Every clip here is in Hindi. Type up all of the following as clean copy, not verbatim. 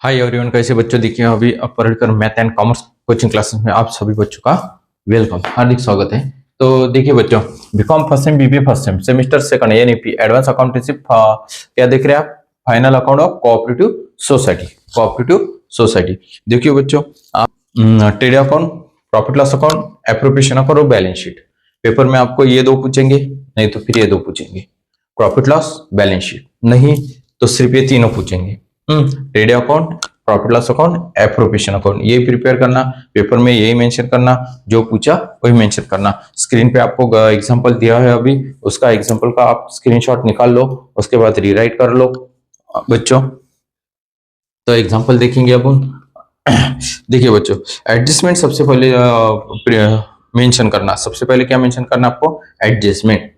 हाय एवरीवन, कैसे बच्चों? देखिए अभी अब पढ़कर math and commerce coaching classes में आप सभी बच्चों का वेलकम, हार्दिक स्वागत है। तो देखिए बच्चों, BCom first sem, BBA first sem, semester second NEP advance accountancy, क्या देख रहे हैं आप? Final account of cooperative society. Cooperative society देखिए बच्चों, आप trade account, profit loss account, appropriation account और बैलेंस शीट। पेपर में आपको ये दो पूछेंगे, नहीं तो फिर ये दो पूछेंगे, प्रॉफिट लॉस, बैलेंस शीट। नहीं तो सिर्फ ये तीनों पूछेंगे, trade account, profit loss account, appropriation account. यही प्रिपेयर करना, पेपर में यही मेंशन करना, जो पूछा वही मेंशन करना। स्क्रीन पे आपको एग्जांपल दिया है अभी, उसका एग्जांपल का आप स्क्रीनशॉट निकाल लो, उसके बाद रीराइट कर लो बच्चों। तो एग्जांपल देखेंगे अब देखिए बच्चों, एडजस्टमेंट सबसे पहले मेंशन करना। सबसे पहले क्या मेंशन करना आपको? एडजस्टमेंट।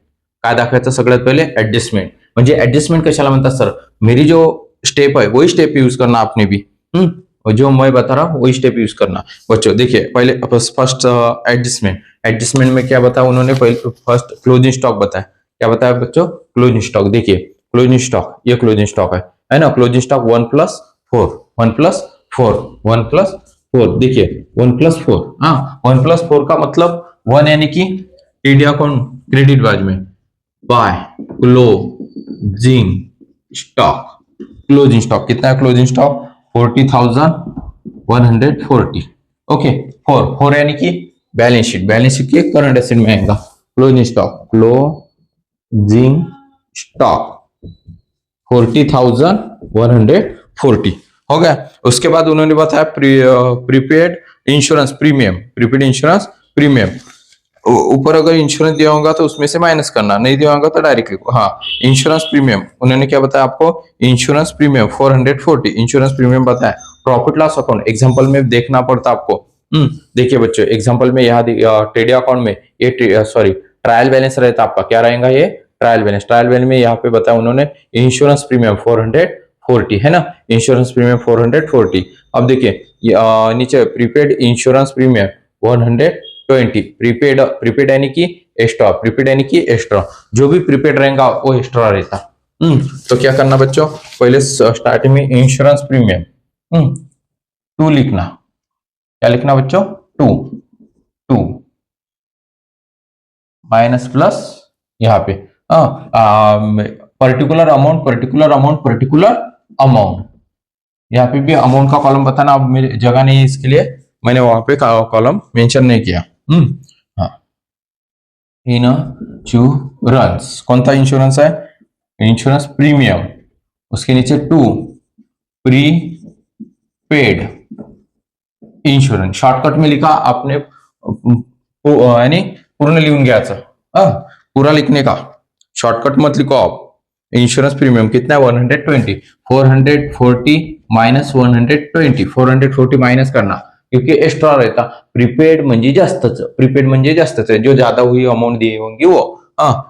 काय दाखवायचं सगळ्यात पहिले? एडजस्टमेंट। म्हणजे एडजस्टमेंट कशाला म्हणतात सर? मेरी जो स्टेप है वही स्टेप यूज करना आपने भी, और जो मैं बता रहा हूँ वही स्टेप यूज करना बच्चों। देखिए पहले फर्स्ट एडजस्टमेंट। एडजस्टमेंट में क्या बताया उन्होंने? पहले फर्स्ट क्लोजिंग स्टॉक बताया। क्या बताया बच्चों? Closing stock. देखिए क्लोजिंग स्टॉक, ये क्लोजिंग स्टॉक है ना? Closing stock 1+4, 1+4, 1+4। देखिए 1+4, हाँ 1+4 का मतलब 1 यानी कि टीडी अकाउंट क्रेडिट बाज में, by closing stock. Closing stock कितना है? Closing stock 40,140। ओके, 4 यानी कि बैलेंस शीट। बैलेंस शीट के करंट एसेट में आएगा क्लोजिंग स्टॉक। क्लोजिंग स्टॉक 40,140 हो गया। उसके बाद उन्होंने बताया prepaid insurance premium. Prepaid insurance premium, ऊपर अगर इंश्योरेंस दिया होगा तो उसमें से माइनस करना, नहीं दिया होगा तो डायरेक्टली। हाँ, इंश्योरेंस प्रीमियम उन्होंने क्या बताया आपको? इंश्योरेंस प्रीमियम 440 इंश्योरेंस प्रीमियम बताया। प्रॉफिट लॉस अकाउंट एग्जांपल में देखना पड़ता आपको। देखिए बच्चों, एग्जांपल में यहाँ ट्रेड अकाउंट में ये सॉरी ट्रायल बैलेंस रहता आपका। क्या रहेगा? ये ट्रायल बैलेंस। ट्रायल बैलेंस में यहाँ पे बताया उन्होंने इंश्योरेंस प्रीमियम 440 है ना? Insurance premium 440। अब देखिए नीचे prepaid insurance premium 120। Prepaid, prepaid यानी कि एक्स्ट्रा, प्रीपेड यानी कि एक्स्ट्रा। जो भी प्रीपेड रहेगा वो एक्स्ट्रा रहता। तो क्या करना बच्चों? पहले स्टार्टिंग में इंश्योरेंस प्रीमियम 2 लिखना। क्या लिखना बच्चों? 2 माइनस प्लस यहाँ पे particular amount, particular amount, particular amount. यहाँ पे भी अमाउंट का कॉलम बताना। अब मेरी जगह नहीं है इसके लिए, मैंने वहां पे कॉलम मेंशन नहीं किया। हाँ, इंश्योरेंस कौन सा इंश्योरेंस है? इंश्योरेंस प्रीमियम, उसके नीचे 2 प्रीपेड इंश्योरेंस। शॉर्टकट में लिखा आपने, यानी पूर्ण लिहून घ्यायचं, पूरा लिखने का, शॉर्टकट मत लिखो आप। इंश्योरेंस प्रीमियम कितना है? 120। 440 माइनस 120, 440 माइनस करना, क्योंकि एक्स्ट्रा रहता। प्रीपेड म्हणजे जास्तच, प्रीपेड म्हणजे जास्तच है, जो ज्यादा हुई अमाउंट दी होंगी वो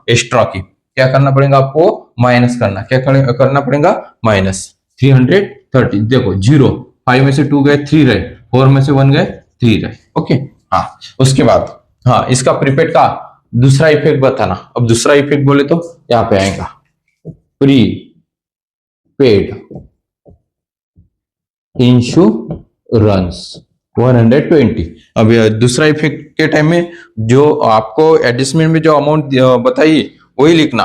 एक्स्ट्रा की। क्या करना पड़ेगा आपको? माइनस करना। क्या करना पड़ेगा? माइनस 330। देखो 0, 5 में से 2 गए, 3 रहे, 4 में से 1 गए, 3 रहे। ओके, हाँ उसके बाद हाँ इसका प्रीपेड का दूसरा इफेक्ट बताना। अब दूसरा इफेक्ट बोले तो यहाँ पे आएगा प्रीपेड इंश्योरेंस 120। अब दूसरा इफेक्ट के टाइम में जो आपको एडजस्टमेंट में जो अमाउंट बताइए वही लिखना।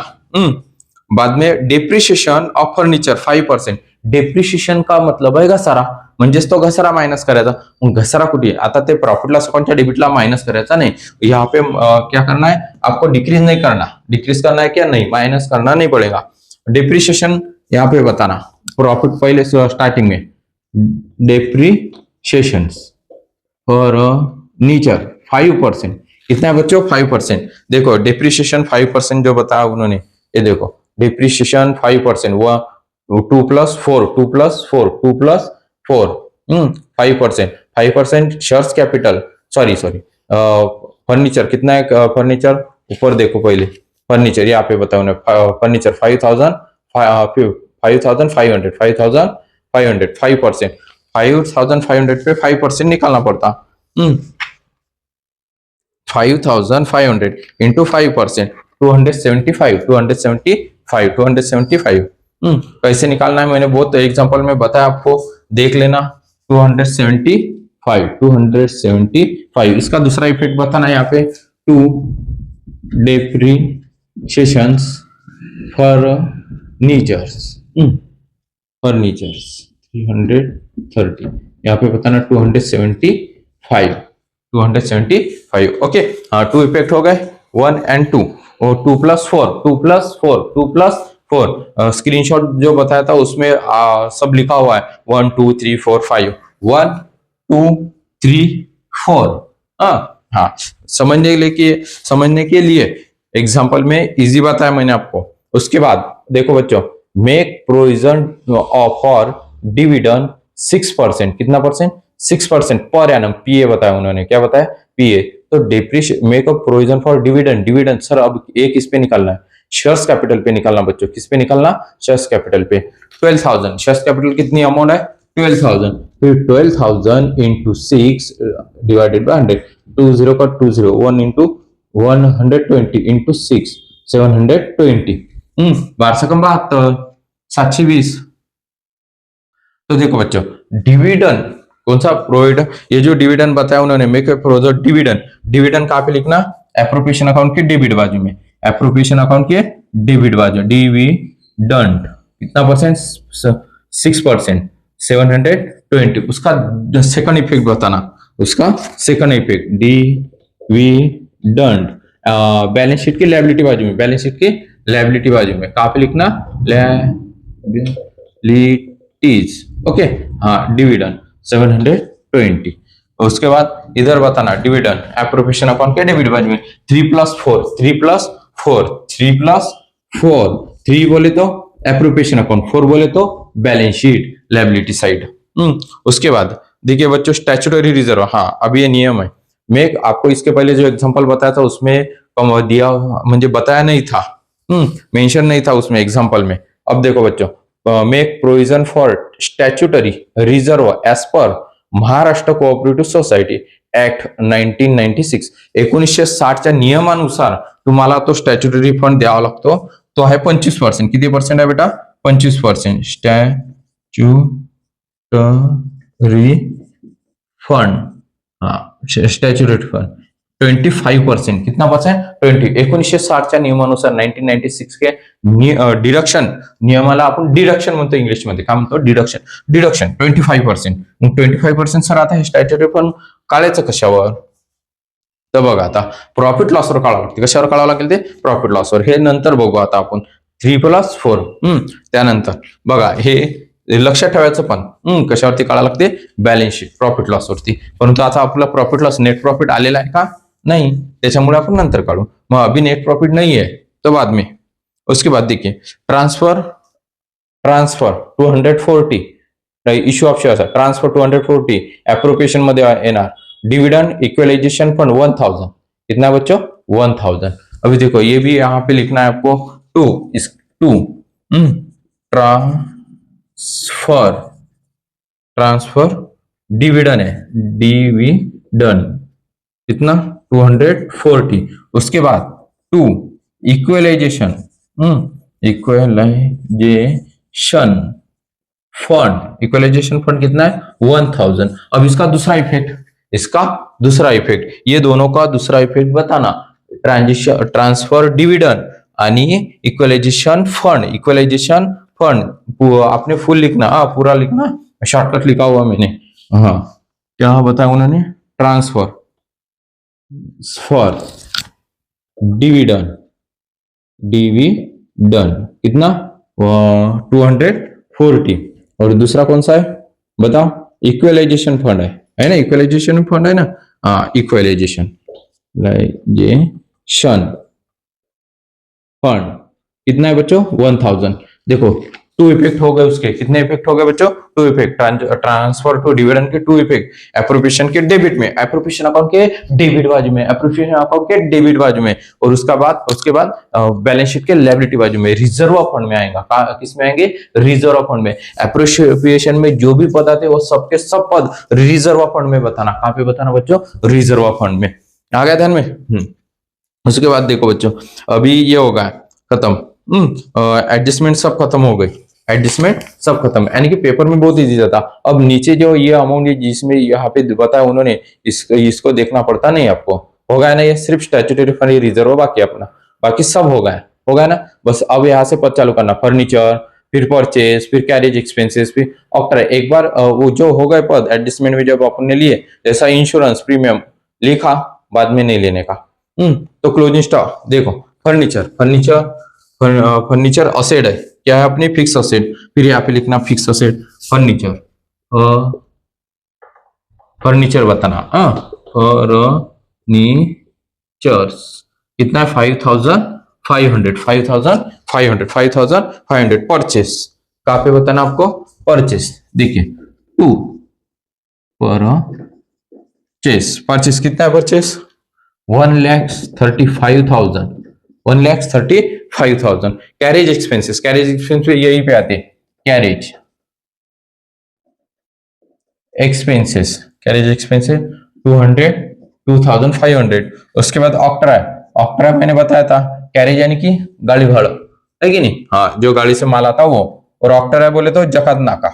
बाद में डेप्रिशिएशन ऑफ फर्निचर 5%। डेप्रिशिएशन का मतलब आहे घसारा, म्हणजेच तो घसारा मायनस करायचा। मग घसारा कुठे? आता ते प्रॉफिट लॉस अकाउंटच्या डेबिटला मायनस करायचा नाही, यहाँ पे क्या करना है आपको? डिक्रीज नहीं करना। डिक्रीज करना है क्या? नहीं, माइनस करना नहीं पड़ेगा। डेप्रिशिएशन यहाँ पे बताना। प्रॉफिट पहले स्टार्टिंग में डेप्रिशिएशन फर्नीचर 5%। कितना है बच्चों? 5%। देखो डेप्रिशिएशन 5% जो बताया उन्होंने, ये देखो depreciation 5%, 2+4, 2+4, 2+4, 5%। 5% shares capital, sorry furniture कितना है? फर्नीचर ऊपर देखो पहले, फर्नीचर यहाँ पे बताओ ना, फर्नीचर 5,500, 5,500, 5% 5,500 पे 5% निकालना पड़ता। 5,500 इंटू 5%, 275। कैसे निकालना है मैंने बहुत एग्जांपल में बताया आपको। देख लेना 275 इसका दूसरा इफेक्ट बताना यहाँ पे, टू डेप्रिशिएशंस फर्नीचर्स 330 यहाँ पे बताना 275 ओके। हाँ 2 इफेक्ट हो गए 1 and 2 और 2+4 स्क्रीनशॉट जो बताया था उसमें सब लिखा हुआ है 1 2 3 4 5 1 2 3 4। हाँ समझने के लिए एग्जाम्पल में इजी बताया मैंने आपको। उसके बाद देखो बच्चों, मेक प्रोविजन फॉर डिविडेंड 6%, कितना परसेंट 6% पर एनम, पीए बताया उन्होंने, क्या बताया पीए। तो depreciation make a provision for dividend sir अब एक इस पे निकालना है, शेयर्स कैपिटल पे निकालना बच्चों, किस पे निकालना शेयर्स कैपिटल पे 12,000, शेयर्स कैपिटल कितनी अमाउंट है 12,000, फिर 12,000 इंटू 6 डिवाइडेड बाय 100, 20 का 20 1 इंटू 120 इंटू 6 720 12 72 720। तो देखो बच्चों डिविडेंड कौन सा प्रोविडेंड, ये जो डिविडेंड बताया उन्होंने मेक ए प्रोविजन डिविडेंड कहां पे लिखना, एप्रोप्रिएशन अकाउंट के डेबिट बाजू में, एप्रोप्रिएशन अकाउंट के डेबिट बाजू, डिविडेंड कितना परसेंट 6% 720। उसका सेकंड इफेक्ट बताना, उसका second effect dividend balance sheet की लायबिलिटी बाजू में, बैलेंस शीट की लायबिलिटी बाजू में कहां पे लिखना लायबिलिटीज ओके। हाँ डिविडेंड 720। उसके बाद इधर बताना डिविडेंड एप्रोप्रिएशन अकाउंट के डेबिट बाजू में 3 बोले तो एप्रोप्रिएशन अकाउंट, 4 बोले तो बैलेंस शीट लायबिलिटी साइड। उसके बाद देखिए बच्चों स्टैट्यूटरी रिजर्व, हाँ अभी ये नियम है, मैं आपको इसके पहले जो एग्जांपल बताया था उसमें दिया मुझे बताया नहीं था, मेंशन नहीं था उसमें एग्जांपल में। अब देखो बच्चों make provision for statutory reserve as per Maharashtra cooperative society act 1996, 1960च्या नियमानुसार तुम्हाला तो स्टॅच्युटरी फंड द्यावा लागतो, तो आहे 25%, किती पर्सेंट आहे बेटा 25%, स्टॅच्युटरी फंड, हाँ स्टॅच्युटरी फंड 25%, कितना परसेंट 20, 1960च्या नियमानुसार 1996 के डिडक्शन नियमाला आपण डिडक्शन म्हणतो इंग्लिश मध्ये, काय म्हणतो डिडक्शन 25%, मग 25% सर आता हे स्टॅच्युटरी फंड काढायचं कशावर, तर बघा आता प्रॉफिट लॉसवर काढावं लागते, कशावर काढावं लागेल ते प्रॉफिट लॉसवर, हे नंतर बघू आता आपण 3+4 त्यानंतर बघा हे लक्षात ठेवायचं पण कशावरती काढावं लागते बॅलन्स शीट प्रॉफिट लॉस वरती, परंतु आता आपला प्रॉफिट लॉस नेट प्रॉफिट आलेला आहे का नहीं, त्याच्यामुळे आपण नंतर काढू, मग अभी नेट प्रॉफिट नहीं है तो बाद में। उसके बाद देखिए transfer 240 issue of shares, transfer 240 appropriation मध्ये येणार, डिविडेंड इक्वलाइजेशन फंड 1000, कितना बच्चों 1000। अभी देखो ये भी यहाँ पे लिखना है आपको 2 ट्रांसफर डिविडेंड है, डिविडेंड कितना 240। उसके बाद 2 इक्वलाइजेशन फंड कितना है 1000। अब इसका दूसरा इफेक्ट ये दोनों का दूसरा इफेक्ट बताना, ट्रांसफर डिविडेंड आणि इक्वलाइजेशन फंड आपने फुल लिखना, पूरा लिखना, शॉर्टकट लिखा हुआ मैंने, हाँ क्या बताया उन्होंने ट्रांसफर फॉर डिविडेंड कितना 240, और दूसरा कौन सा है बताओ इक्वलाइजेशन फंड है ना, इक्वलाइजेशन फंड है ना, हाँ इक्वलाइजेशन फंड कितना है बच्चों 1000। देखो 2 इफेक्ट हो गए उसके, कितने इफेक्ट हो गए बच्चों 2 इफेक्ट, ट्रांसफर टू डिविडेंड के 2 इफेक्ट, एप्रोप्रिएशन के डेबिट में, एप्रोप्रिएशन अकाउंट के डेबिट बाजू में, एप्रोप्रिएशन अकाउंट के डेबिट बाजू में, और उसके बाद बैलेंस शीट के लायबिलिटी बाजू में, रिजर्व फंड में आएगा, किस में आएंगे रिजर्व फंड में, एप्रोप्रिएशन में जो भी पद आते वो सबके सब पद रिजर्व फंड में बताना, कहां पे बताना बच्चों रिजर्व फंड में, आ गया ध्यान में। उसके बाद देखो बच्चों अभी ये होगा खत्म, एडजस्टमेंट सब खत्म हो गई, एडजस्टमेंट सब खत्म, यानी कि पेपर में बहुत इजी जाता। अब नीचे जो ये अमाउंट है जिसमें यहाँ पे बताया उन्होंने, इसको देखना पड़ता नहीं आपको, होगा ना, ये सिर्फ स्टैट्यूटरी फंड, ये रिजर्व बाकी अपना, बाकी सब होगा ना। बस अब यहाँ से पद चालू करना, फर्नीचर, फिर परचेज, फिर कैरेज एक्सपेंसेस, फिर ऑक्टर। एक बार वो जो हो गए पद एडजस्टमेंट में जब अपने लिए, जैसा इंश्योरेंस प्रीमियम लिखा, बाद में नहीं लेने का। तो क्लोजिंग स्टॉक देखो, फर्नीचर असेट है, क्या है अपनी फिक्स असेट, फिर यहाँ पे लिखना फिक्स असेट फर्नीचर, फर्नीचर बताना, फर्नीचर्स कितना है 5,500 परचेस, कहाँ पे बताना आपको, परचेस। देखिए टू परचेस कितना है, परचेस 1,35,000। कैरेज एक्सपेंसेस यही पे आते हैं, कैरेज एक्सपेंसेस 2,500। उसके बाद ऑक्ट्रा मैंने बताया था, कैरेज यानी कि गाड़ी भाड़ा है कि नहीं, हाँ, जो गाड़ी से माल आता वो। और ऑक्ट्रा है बोले तो जकात नाका,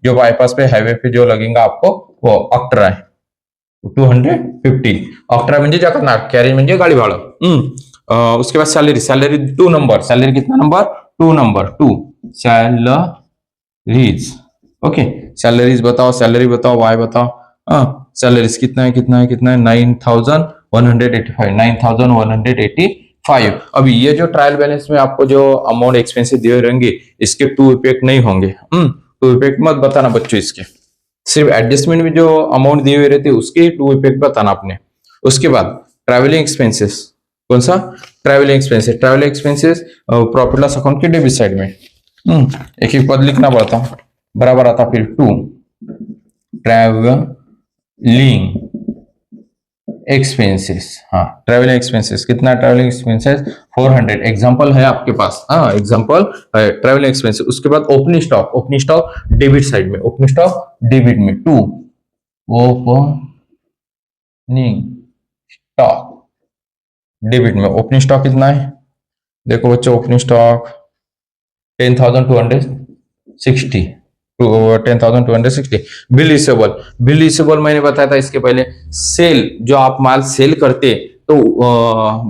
जो बाईपास पे हाईवे पे जो लगेगा आपको, वो ऑक्ट्रा है 250। ऑक्ट्रा म्हणजे जकात नाका, कैरेज म्हणजे गाड़ी भाड़ा। उसके बाद सैलरी 2 नंबर, सैलरी कितना number, 2 number 2 salaries. Okay, salaries बताओ, सैलरी बताओ, वाई बताओ। सैलरीज कितना है 9,185। अभी ये जो ट्रायल बैलेंस में आपको जो अमाउंट एक्सपेंसिव दिए रहेंगे, इसके टू इफेक्ट नहीं होंगे। टू इफेक्ट मत बताना बच्चों, इसके सिर्फ एडजस्टमेंट में जो अमाउंट दिए हुए रहते उसके टू इफेक्ट बताना आपने। उसके बाद ट्रैवलिंग एक्सपेंसेस, कौन सा, travelling expenses profit loss account के डेबिट साइड में। एक एक पद लिखना पड़ता, बराबर आता फिर 2 ट्रैवलिंग एक्सपेंसेस। हाँ, ट्रैवलिंग एक्सपेंसेस कितना, ट्रैवलिंग एक्सपेंसेस 400। एग्जांपल है आपके पास, हाँ, एग्जांपल है ट्रैवलिंग एक्सपेंसेस। उसके बाद ओपनिंग स्टॉक डेबिट साइड में, ओपनिंग स्टॉक डेबिट में 2 ओपनिंग स्टॉक डेबिट में। ओपनिंग स्टॉक कितना है, देखो बच्चों, ओपनिंग स्टॉक 10,260। 10,260। बिल रिसीवेबल मैंने बताया था इसके पहले, सेल, जो आप माल सेल करते तो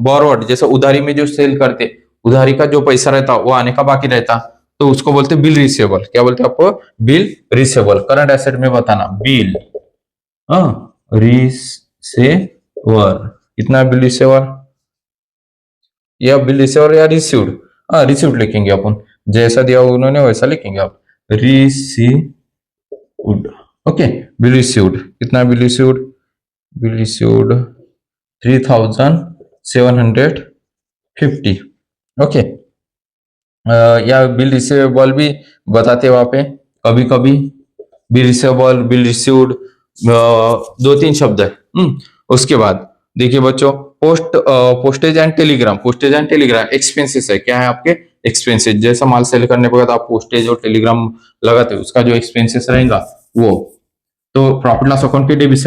बोरोड, जैसे उधारी में जो सेल करते, उधारी का जो पैसा रहता वो आने का बाकी रहता, तो उसको बोलते बिल रिसीवेबल। क्या बोलते हैं आपको, बिल रिसीवेबल। करंट एसेट में बताना बिल रिसीवेबल कितना, बिल रिसीवेबल या रिसीव्ड, रिसीव्ड लिखेंगे अपन, जैसा दिया उन्होंने वैसा लिखेंगे आप, रिसीव्ड। ओके, बिल रिसीव्ड कितना, बिल रिसीव्ड 3,750। ओके, या बिल रिसीवेबल भी बताते वहां पे कभी कभी, बिल रिसीवेबल, बिल रिसीव्ड, 2-3 शब्द है। उसके बाद देखिए बच्चों, पोस्टेज एंड टेलीग्राम एक्सपेंसेस है, क्या है आपके एक्सपेंसेस। जैसा माल सेल करने के बाद आप पोस्टेज और टेलीग्राम लगाते हो, उसका जो एक्सपेंसेस रहेगा वो। तो प्रॉफिट लॉस अकाउंट के डेबिट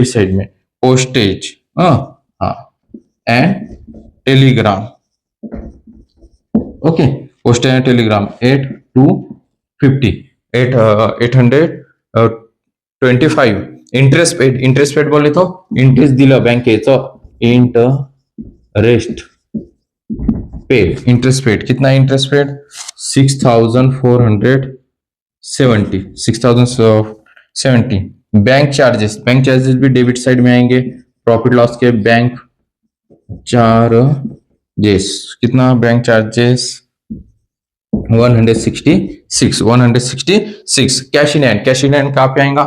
साइड में, postage and Telegram. Okay, postage and Telegram 825। Interest paid बोले तो इंटरेस्ट दिलं बँकेचं, इंटरेस्ट पेड कितना, इंटरेस्ट पेड 6,470। बैंक चार्जेस भी डेबिट साइड में आएंगे, प्रॉफिट लॉस के बैंक चार्जेस कितना, bank charges 166। Cash in hand कहाँ पे आएगा,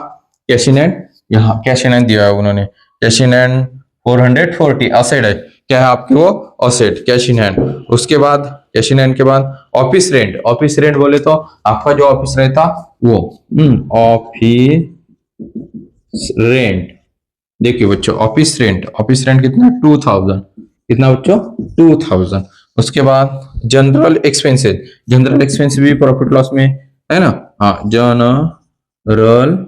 कैश इन हैंड यहाँ, कैश इन हैंड दिया है उन्होंने, कैश इन हैंड 440 असेट है, क्या है आपके वो असेट, कैश इन हैंड। उसके बाद कैश इन हैंड के बाद ऑफिस रेंट बोले तो आपका जो ऑफिस रहता वो, ऑफिस रेंट। देखिए बच्चों, ऑफिस रेंट कितना, 2,000, कितना बच्चों, 2,000। उसके बाद जनरल एक्सपेंसेस भी प्रॉफिट लॉस में है ना, हाँ, जनरल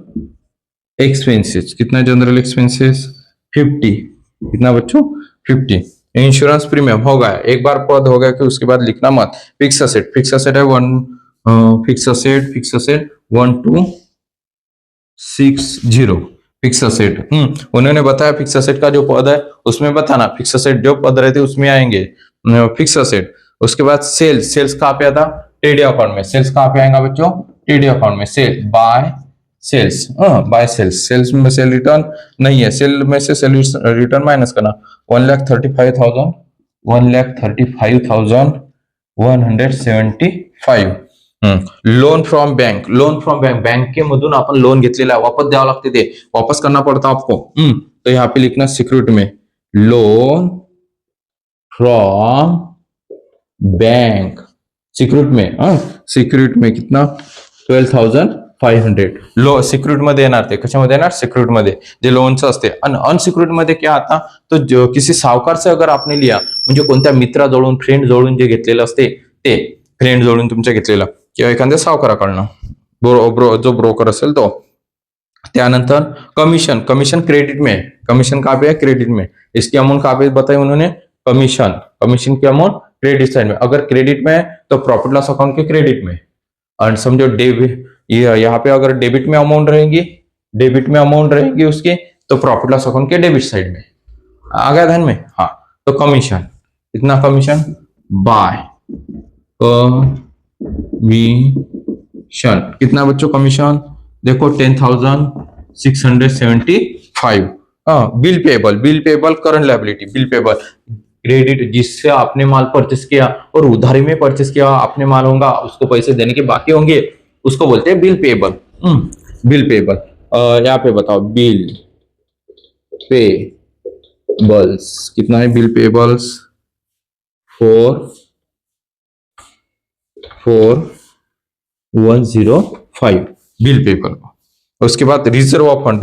एक्सपेंसेस कितना, जनरल एक्सपेंसेस 50, कितना बच्चों 50। इंश्योरेंस प्रीमियम हो गया, एक बार पद हो गया कि उसके बाद लिखना मत। फिक्स असेट है one, fix asset 1260 fix asset. उन्होंने बताया फिक्स असेट का जो पद है उसमें बताना, फिक्स असेट जो पद रहते उसमें आएंगे फिक्स असेट। उसके बाद सेल्स कहाँ पे आता? ट्रेड अकाउंट में। सेल्स कहाँ पे आएगा बच्चों? ट्रेड अकाउंट में। Sale by sales, by sales में सेल रिटर्न नहीं है, सेल में से सेल रिटर्न माइनस करना। 1,35,175 लोन फ्रॉम बैंक, बैंक के मधून आपण लोन घेतलेला आहे, वापस द्यावं लागते, ते वापस करना पड़ता आपको। तो यहाँ पे लिखना सिक्योरिटी में लोन फ्रॉम बैंक, सिक्युरिटी में कितना? 12,500 लो सिक्युरिटी मध्ये येणार, ते कशामध्ये येणार? सिक्युरिटी मध्ये जे लोनचं असते। अनसिक्युरिटी मध्ये क्या आता? तो जो किसी सावकार से अगर आपने लिया, म्हणजे कोणत्या मित्राजवळून फ्रेंड जवळून जे घेतलेलं असते ते, फ्रेंड जवळून तुमच्या घेतलेलं किंवा एखाद्या सावकाराकडनं जो ब्रोकर असेल तो। त्यानंतर कमीशन क्रेडिट में, कमीशन कहाँ पे है? क्रेडिट में। इसकी अमाउंट कहाँ पे बताई उन्होंने? कमीशन की अमाउंट क्रेडिट साइड में। अगर क्रेडिट में है तो प्रॉफिट लॉस अकाउंट के क्रेडिट में। और समझो डेबिट, यहाँ पे अगर डेबिट में अमाउंट रहेगी उसकी, तो प्रॉफिट लॉस अकाउंट के डेबिट साइड में। आ गया ध्यान में? हाँ, तो कमीशन, इतना कमीशन बाय कमीशन, कितना बच्चों कमीशन? देखो 10,675। Bill payable current liability, bill payable credit, जिससे आपने माल परचेस किया और उधारी में परचेस किया, आपने माल होगा उसको पैसे देने के बाकी होंगे, उसको बोलते हैं बिल पेबल। बिल पेबल, यहाँ पे बताओ बिल पेबल्स कितना है? Bill payables 4,105 bill payable. उसके बाद रिजर्व फंड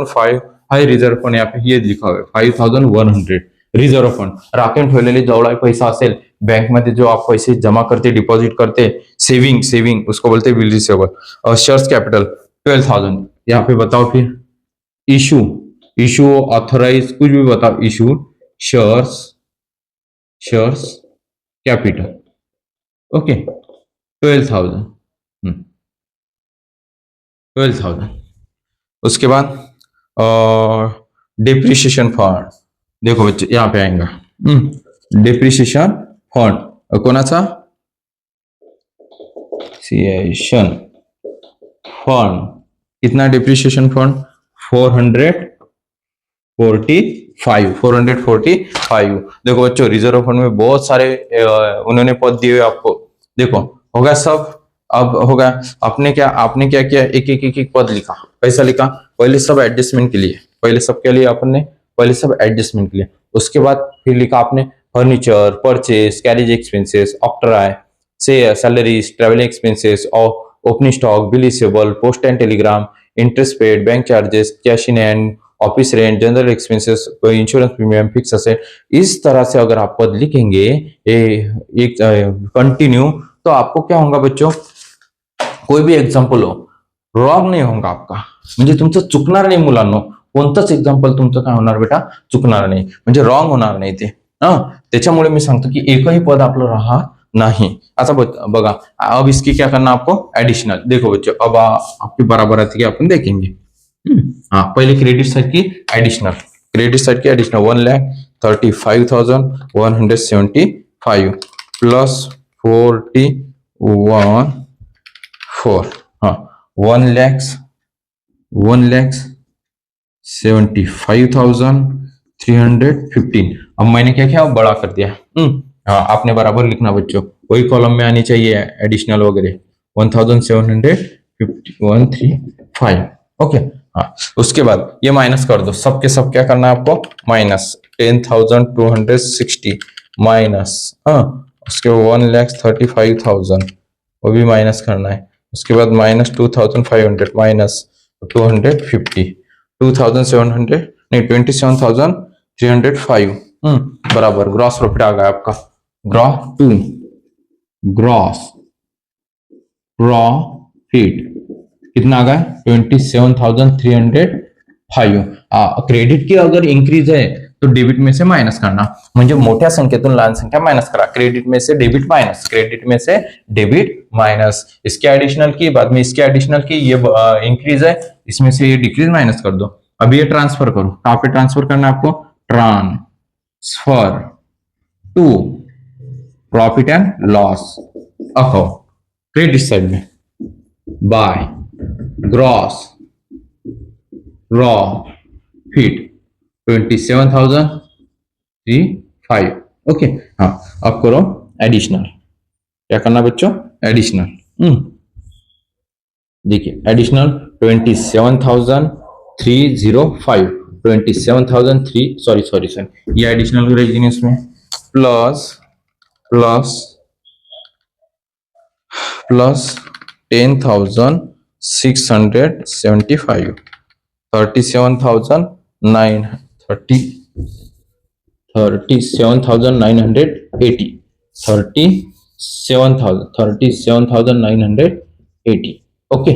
5 हाई, रिजर्व फंड यहाँ पे ये लिखा हुआ है 5,100 रिजर्व फंड, राखून ठेवलेले जेवढा पैसा असेल बैंक मध्ये, जो आप पैसे जमा करते, डिपॉजिट करते, सेविंग उसको बोलते हैं बिल रिसीवेबल। Shares capital 12,000। यहाँ पे बताओ फिर इशू ऑथराइज, कुछ भी बताओ, इशू शेयर्स कैपिटल, ओके 12,000। उसके बाद डिप्रिसिएशन फंड, देखो बच्चे यहाँ पे आएगा डिप्रिसिएशन फंड, कोणाचा? फंड, कितना डिप्रिसिएशन फंड? 445। देखो बच्चों रिजर्व फंड में बहुत सारे उन्होंने पद दिए आपको, देखो होगा सब। अब होगा आपने क्या किया? एक पद लिखा, कैसा लिखा? पहले सब एडजस्टमेंट के लिए, पहले सब एडजस्टमेंट के लिए। उसके बाद फिर लिखा आपने furniture, purchase, carriage expenses, octroi, salaries, travelling expenses, और opening stock, bill receivable, post and telegram, interest paid, bank charges, cash in hand, office rent, general expenses, insurance premium, fix asset. इस तरह से अगर आप पद लिखेंगे एक कंटिन्यू, तो आपको क्या होगा बच्चों? कोई भी एग्जाम्पल हो रॉंग नाही होगा आपका, म्हणजे तुमचं चुकणार नाही मुलांनो, कोणतंच एक्झाम्पल तुमचं काय होणार बेटा? चुकणार नाही, म्हणजे रॉंग होणार नाही ते। त्याच्यामुळे मी सांगतो की एकही पद आपलं राहा नहीं। अच्छा बघा, अब इसकी क्या करना आपको? एडिशनल। देखो बच्चों अब आपकी बराबर आती है, अपन देखेंगे। हाँ, पहले क्रेडिट साइड की एडिशनल, 1,35,175 प्लस 41,4, हाँ 1,75,315। अब मैंने क्या किया? बड़ा कर दिया। हाँ, आपने बराबर लिखना बच्चों, वही कॉलम में आनी चाहिए एडिशनल वगैरह। 1,735, ओके। हाँ, उसके बाद ये माइनस कर दो, सबके सब क्या करना है आपको? माइनस 10,260 माइनस, उसके 1,35,000 वो भी माइनस करना है। उसके बाद माइनस 2,500 माइनस 250, 2,700 नहीं 27,305 बराबर ग्रॉस प्रॉफिट आ गया आपका। ग्रॉस प्रॉफिट कितना आ गया? 27,305। क्रेडिट की अगर इंक्रीज है तो डेबिट में से मायनस करना, म्हणजे मोठ्या संख्येतून लहान संख्या मायनस करा, क्रेडिट में से डेबिट माइनस, क्रेडिट में से डेबिट माइनस, इसके एडिशनल की, बाद में इसके एडिशनल की, ये इंक्रीज है, इसमें से ये डिक्रीज माइनस कर दो। अब ये ट्रांसफर करो, कहां पे ट्रांसफर करना है आपको, transfer to profit and loss account, credit side में बाय ग्रॉस प्रॉफिट 27,035। ओके, हाँ अब करो एडिशनल, क्या करना बच्चों, एडिशनल, देखिए एडिशनल 27,305, 27,003, सॉरी ये एडिशनल करेगी इसमें, प्लस प्लस प्लस 10,675, 37,980, 37,980। ओके,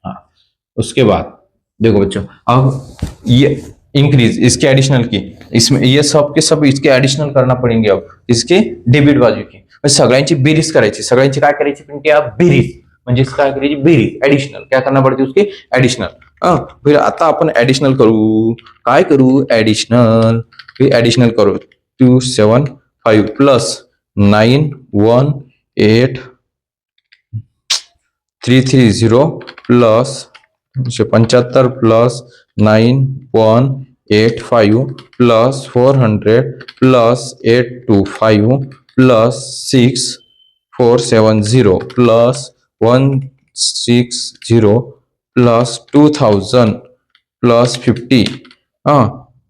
हाँ उसके बाद देखो बच्चों, अब ये इंक्रीज इसके एडिशनल की, इसमें ये सब के सब इसके एडिशनल करना पड़ेंगे, अब इसके डेबिट बाजू की सगळ्यांची बेरीज करायची, सगळ्यांची काय करायची पण की बेरीज, म्हणजे काय करायची बेरीज, एडिशनल क्या करना पड़ती उसकी एडिशनल। फिर आता आपण एडिशनल करू, काय करू एडिशनल, फिर एडिशनल करू 275 plus 918,330 plus 75 plus 9185 plus 400 plus 825 plus 6470 plus 160 plus 2000 plus 50,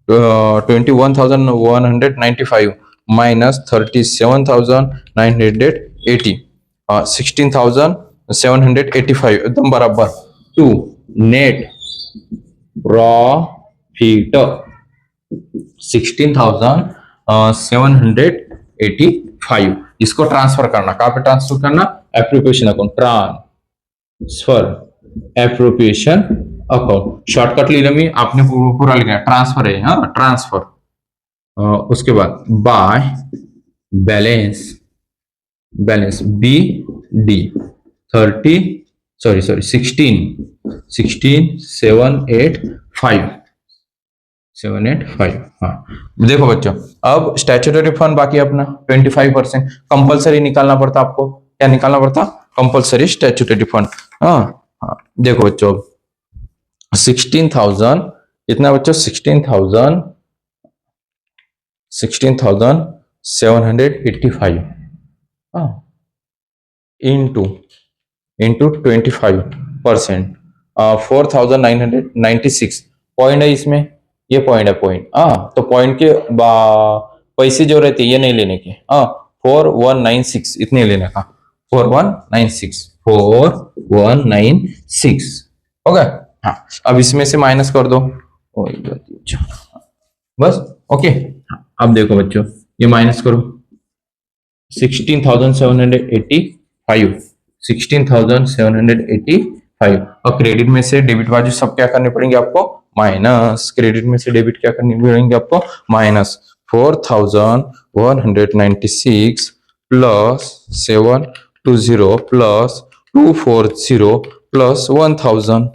21,195 minus 37,980, 16,785 एकदम बराबर, टू नेट प्रॉफिट 16,785, इसको ट्रांसफर करना, कहां पे ट्रांसफर करना, appropriation account, transfer appropriation account, shortcut ले मी, आपने पूरा लिखा है ट्रांसफर है, हाँ ट्रांसफर। उसके बाद by balance, balance B D 785, हाँ देखो बच्चों, अब स्टैट्यूटरी फंड बाकी अपना 25%, कंपलसरी निकालना पड़ता आपको, क्या निकालना पड़ता, कंपलसरी स्टैट्यूटरी फंड। हाँ देखो बच्चों 16,000 इतना बच्चों, 16,785 इंटू 25%, 4,996 पॉइंट है इसमें, ये पॉइंट है पॉइंट, तो पॉइंट के पैसे जो रहते ये नहीं लेने के, 4196 इतने लेने का, 4196 हो गया। हाँ अब इसमें से माइनस कर दो, बस ओके। अब देखो बच्चों ये माइनस करो, 16,785 और क्रेडिट में से डेबिट बाजू सब क्या करने पड़ेंगे आपको, माइनस, क्रेडिट में से डेबिट क्या करनी पड़ेंगे आपको, minus 4,196 plus 720 plus 240 plus 1,000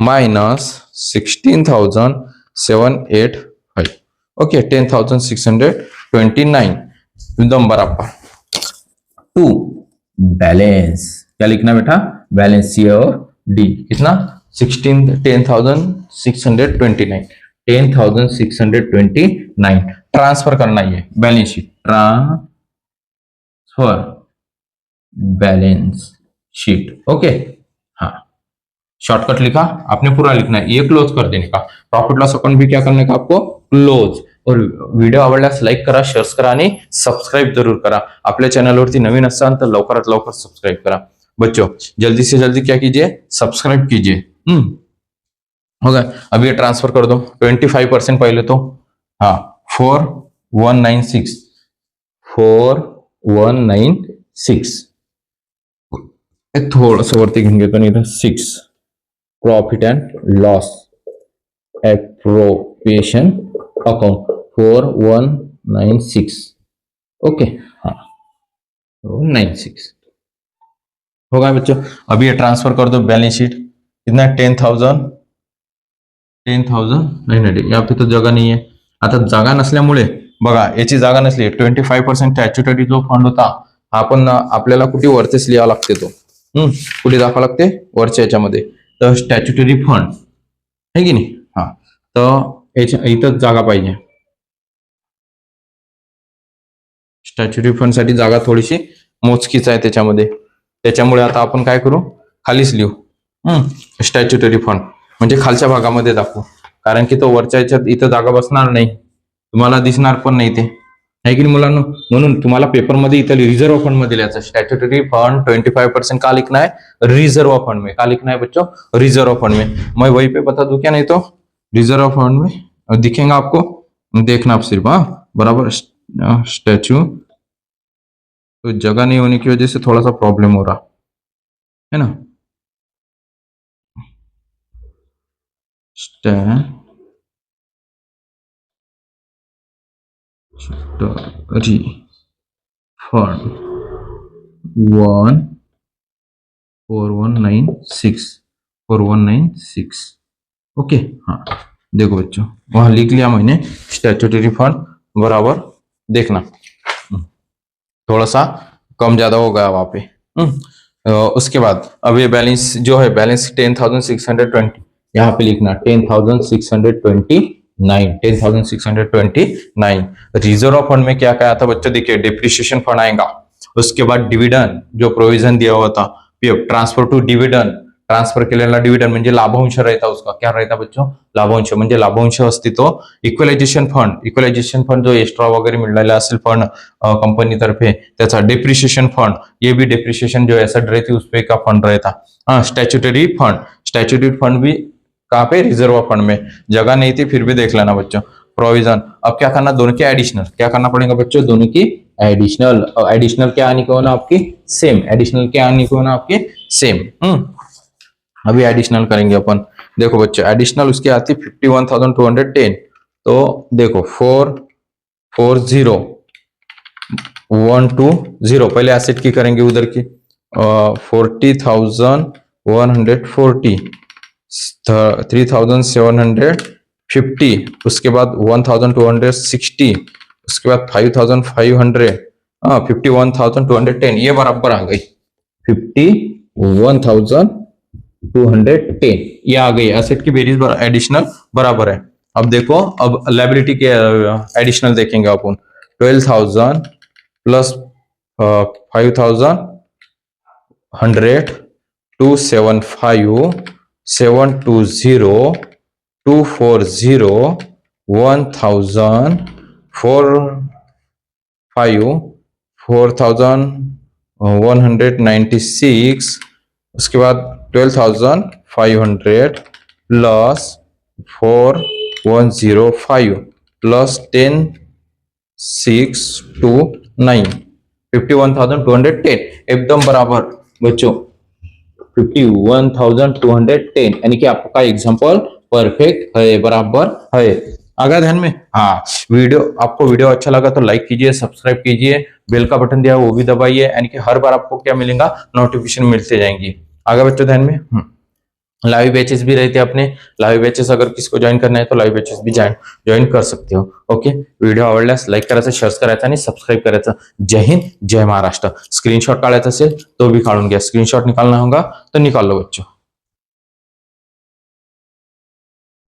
minus 16,785, okay 10,629 एकदम बराबर। टू बैलेंस, क्या लिखना बेटा, बैलेंस सी और डी कितना, 10,629 ट्रांसफर करना, ये balance sheet, transfer balance sheet, okay. हाँ शॉर्टकट लिखा, आपने पूरा लिखना है, ये क्लोज कर देने का, प्रॉफिट लॉस अकाउंट भी क्या करने का आपको, क्लोज। और व्हिडिओ आवडल्यास लाईक करा, शेअर करा आणि सबस्क्राईब जरूर करा। आपल्या चॅनलवरती नवीन असाल तर लवकरात लवकर सबस्क्राईब करा। बच्चों जल्दी से जल्दी क्या कीजिए, सब्सक्राइब कीजिए। हो गया, अब ये ट्रांसफर कर दो 25% पहले तो, हाँ 4,196 थोड़ा सा वरती घेऊन घेतो नाही तर 6 profit and loss appropriation account 4196। Okay, हाँ 96 होगा बच्चों। अभी ये ट्रांसफर कर दो बैलेंस शीट, कितना 10,900। यहाँ पे तो जगह नाही आहे। आता जागा नसल्यामुळे बघा, याची जागा नसली 25% स्टॅच्युटरी जो फंड होता हा पण आपल्याला कुठे वरतीच लिहावा लागते तो, कुठे दाखवा लागते वरच्या याच्यामध्ये, तर स्टॅच्युटरी फंड आहे की नाही, हा तर इथं जागा पाहिजे। स्टॅच्युटरी फंड साठी जागा थोडीशी मोजकीच आहे त्याच्यामुळे आता आपण काय करू, खालीच लिहू स्टॅच्युटरी फंड, म्हणजे खालच्या भागामध्ये दाखवू, कारण की तो वरच्या याच्यात इथं जागा बसणार नाही, तुम्हाला दिसणार पण नाही ते, आहे की नाही मुलांना। म्हणून तुम्हाला पेपरमध्ये इथं रिझर्व फंड मध्ये लिहायचं स्टैट्यूटरी फंड 25% का लिखना है, रिजर्व फंड में। का लिखना है बच्चों, रिजर्व फंड में। मैं वहीं पे बता दूं क्या, नहीं तो रिजर्व फंड में दिखेगा आपको, देखना आप सिर्फ, हाँ बराबर। स्टैच्यू तो जगह नहीं होने की वजह से थोड़ा सा प्रॉब्लम हो रहा है ना। स्टैच्यूटरी फंड 4196 ओके, हाँ देखो बच्चों वहां लिख लिया मैंने स्टैट्यूटरी फंड बराबर, देखना थोड़ा सा कम ज्यादा हो गया वहां पे। उसके बाद अब ये बैलेंस जो है, बैलेंस 10,620 यहाँ पे लिखना 10,629। रिजर्व फंड में क्या क्या आता बच्चों, देखिए डिप्रिसिएशन फंड आएगा, उसके बाद डिविडंड जो प्रोविजन दिया हुआ था, ट्रांसफर टू डिविडंड, ट्रांसफर केलेला डिविडंड म्हणजे लाभांश रहता, उसका क्या रहता बच्चों, लाभांश म्हणजे लाभांश असते तो। इक्वलायझेशन फंड जो एक्स्ट्रा वगैरे मिळालेला असेल फंड कंपनी तर्फे त्याचा। डिप्रिसिएशन फंड, ये भी डिप्रिसिएशन जो ऐसा रहती उस पे का फंड रहता। हाँ स्टैच्यूटरी फंड भी कहाँ पे, रिजर्व फंड में। जगह नहीं थी फिर भी देख लेना बच्चों। प्रोविजन, अब क्या करना, दोनों के एडिशनल, क्या करना पड़ेगा बच्चों, दोनों की एडिशनल क्या आने को होना आपकी सेम, एडिशनल क्या आने को होना आपकी सेम। अभी एडिशनल करेंगे अपन, देखो बच्चों एडिशनल उसकी आती 51,210, तो देखो 440,120, पहले एसेट की करेंगे उधर की 40,140, 3,750, उसके बाद 1,260, उसके बाद 5,500, 51,210, ये बराबर आ गई 51,210, ये आ गई एसेट की बेरीज एडिशनल बराबर है। अब देखो, अब लायबिलिटी के एडिशनल देखेंगे अपन, 12,000 प्लस 5,100, 275, 720, 240, 1,000, 4,196, उसके बाद 12,500 प्लस 4,105 प्लस 10,629, 51,210 एकदम बराबर बच्चों, 51,210 यानी कि आपका एग्जाम्पल परफेक्ट है, बराबर है। आगे ध्यान में, हाँ आपको वीडियो अच्छा लगा तो लाइक कीजिए, सब्सक्राइब कीजिए, बेल का बटन दिया वो भी दबाइए, यानी कि हर बार आपको क्या मिलेगा, नोटिफिकेशन मिलते जाएंगी। आगे बच्चों ध्यान में, लाइव बैचेस भी रहते हैं अपने, लाइव बैचेस अगर किसको ज्वाइन करना है तो लाइव बैचेस भी ज्वाइन कर सकते हो। ओके, व्हिडिओ आवडल्यास लाईक करायचं, शेअर करायचं आणि सबस्क्राईब करायचं। जय हिंद, जय महाराष्ट्र। स्क्रीनशॉट काढायचा असेल तो भी काढून घ्या, स्क्रीनशॉट निकालना होगा तो निकाल लो बच्चों।